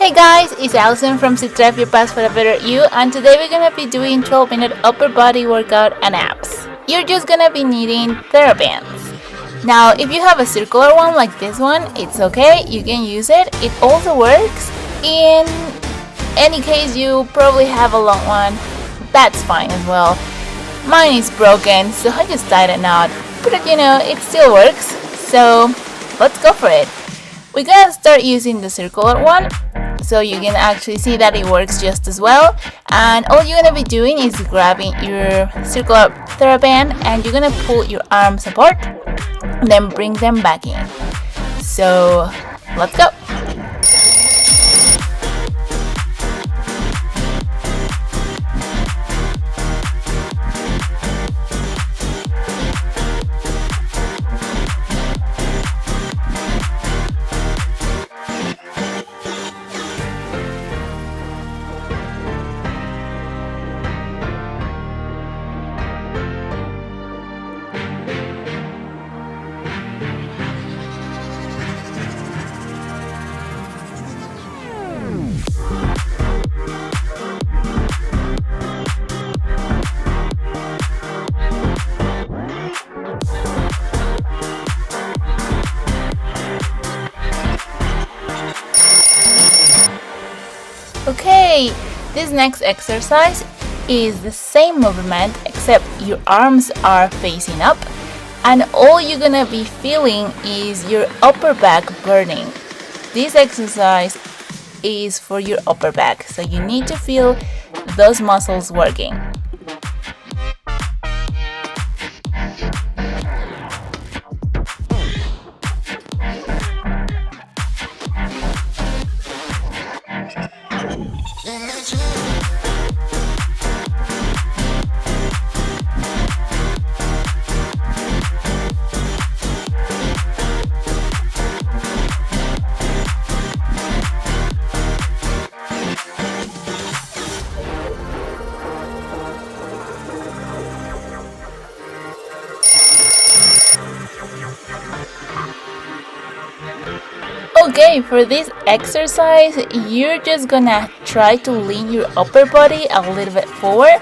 Hey guys, it's Allison from Zitrev Your Path for a Better You, and today we're gonna be doing 12-minute upper body workout and abs. You're just gonna be needing therabands. Now, if you have a circular one like this one, it's okay, you can use it. It also works. In any case, you probably have a long one, that's fine as well. Mine is broken, so I just tied a knot, but it still works, so let's go for it. We're gonna start using the circular one, so you can actually see that it works just as well. And all you're gonna be doing is grabbing your circular theraband and you're gonna pull your arms apart, then bring them back in. So let's go. Okay, this next exercise is the same movement except your arms are facing up and all you're gonna be feeling is your upper back burning. This exercise is for your upper back, so you need to feel those muscles working. Okay, for this exercise, you're just gonna try to lean your upper body a little bit forward,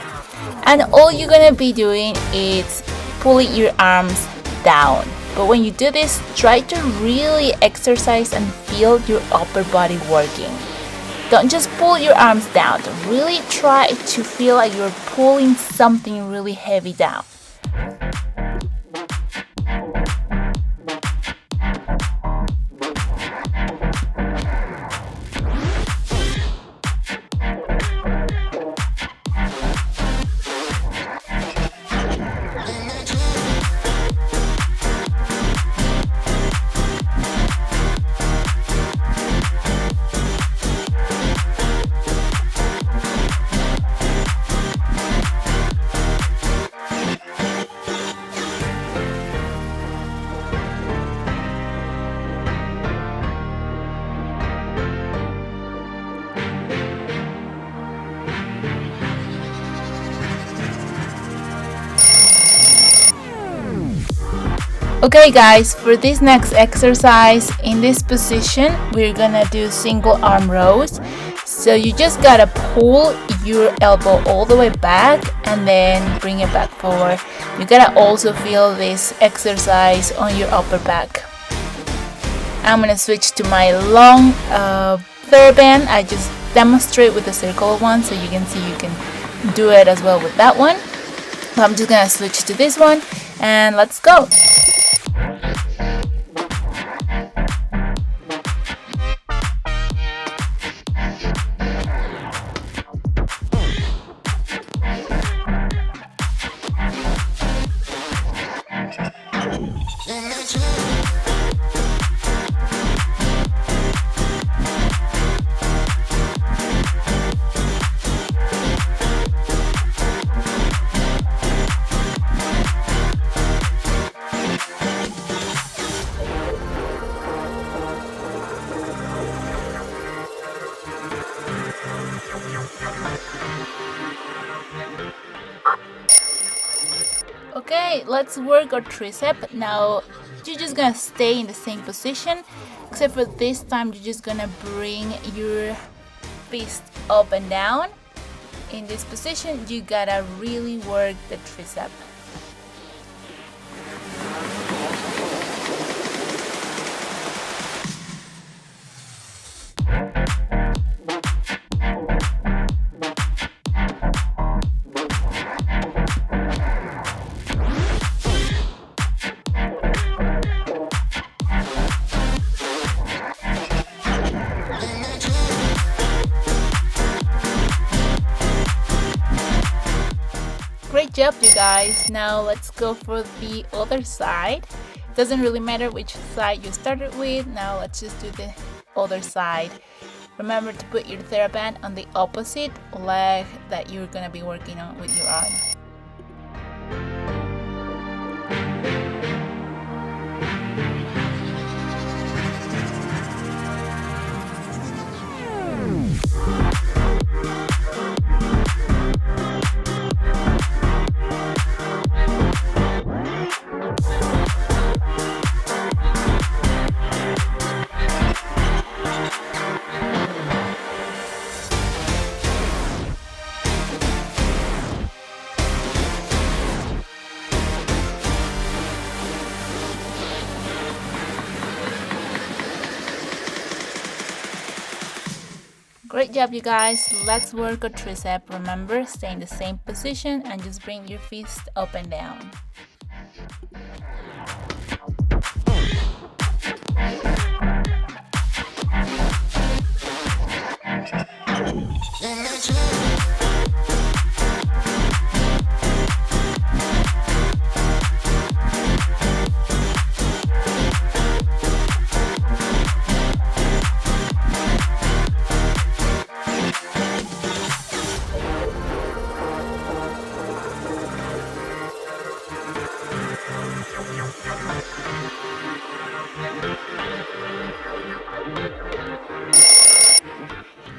and all you're gonna be doing is pulling your arms down. But when you do this, try to really exercise and feel your upper body working. Don't just pull your arms down, really try to feel like you're pulling something really heavy down. Okay guys, for this next exercise, in this position, we're gonna do single arm rows. So you just gotta pull your elbow all the way back and then bring it back forward. You gotta also feel this exercise on your upper back. I'm gonna switch to my long theraband. I just demonstrate with the circle one so you can see you can do it as well with that one. So I'm just gonna switch to this one and let's go. Okay, let's work our tricep. Now you're just gonna stay in the same position, except for this time you're just gonna bring your fist up and down. In this position you gotta really work the tricep. Great job, you guys. Now let's go for the other side. Doesn't really matter which side you started with. Now let's just do the other side. Remember to put your theraband on the opposite leg that you're gonna be working on with your arm. Great job, you guys. Let's work a tricep. Remember, stay in the same position and just bring your fist up and down.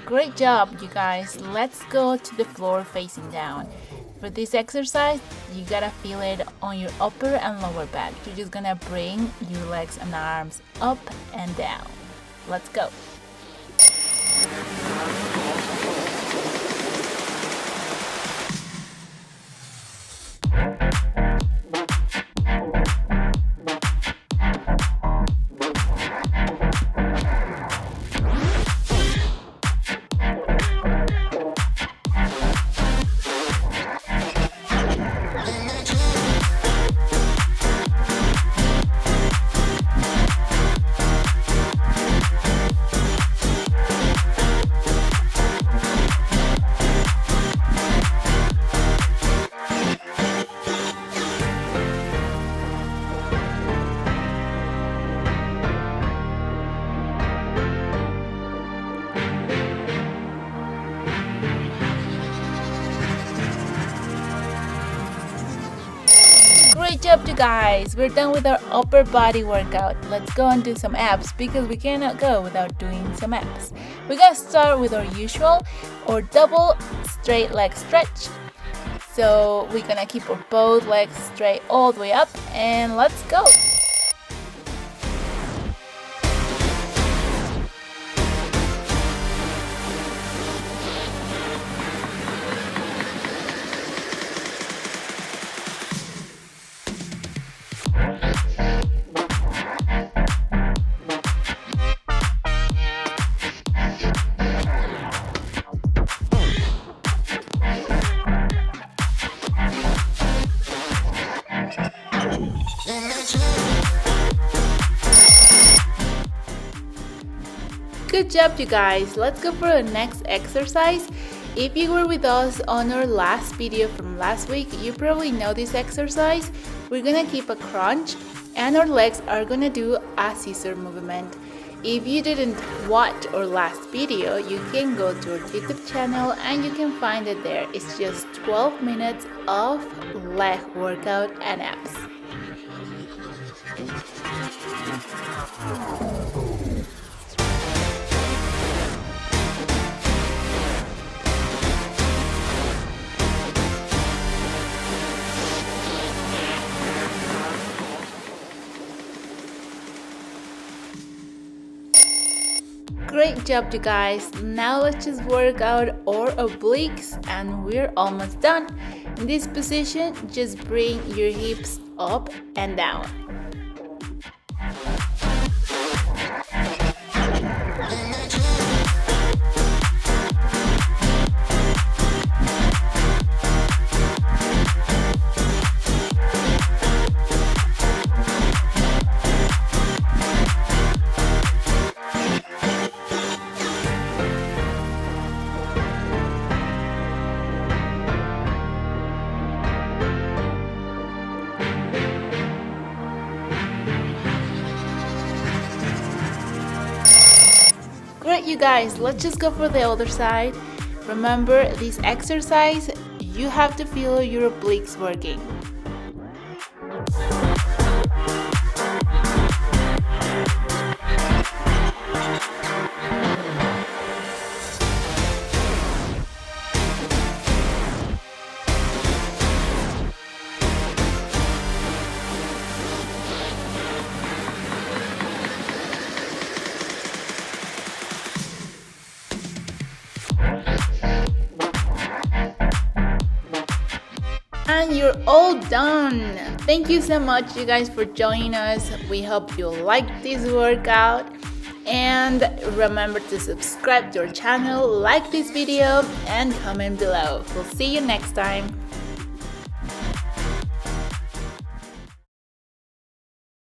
Great job, you guys. Let's go to the floor facing down. For this exercise, you gotta feel it on your upper and lower back. You're just gonna bring your legs and arms up and down. Let's go. Great job, you guys. We're done with our upper body workout. Let's go and do some abs because we cannot go without doing some abs. We're gonna start with our usual or double straight leg stretch. So we're gonna keep our both legs straight all the way up and let's go. Good job, you guys. Let's go for the next exercise. If you were with us on our last video from last week, you probably know this exercise. We're gonna keep a crunch and our legs are gonna do a scissor movement. If you didn't watch our last video, you can go to our YouTube channel and you can find it there. It's just 12 minutes of leg workout and abs. Great job, you guys. Now let's just work out our obliques and we're almost done. In this position, just bring your hips up and down. Great, you guys, let's just go for the other side. Remember, this exercise, you have to feel your obliques working. And you're all done. Thank you so much, you guys, for joining us. We hope you liked this workout, and remember to subscribe to our channel, like this video, and comment below. We'll see you next time.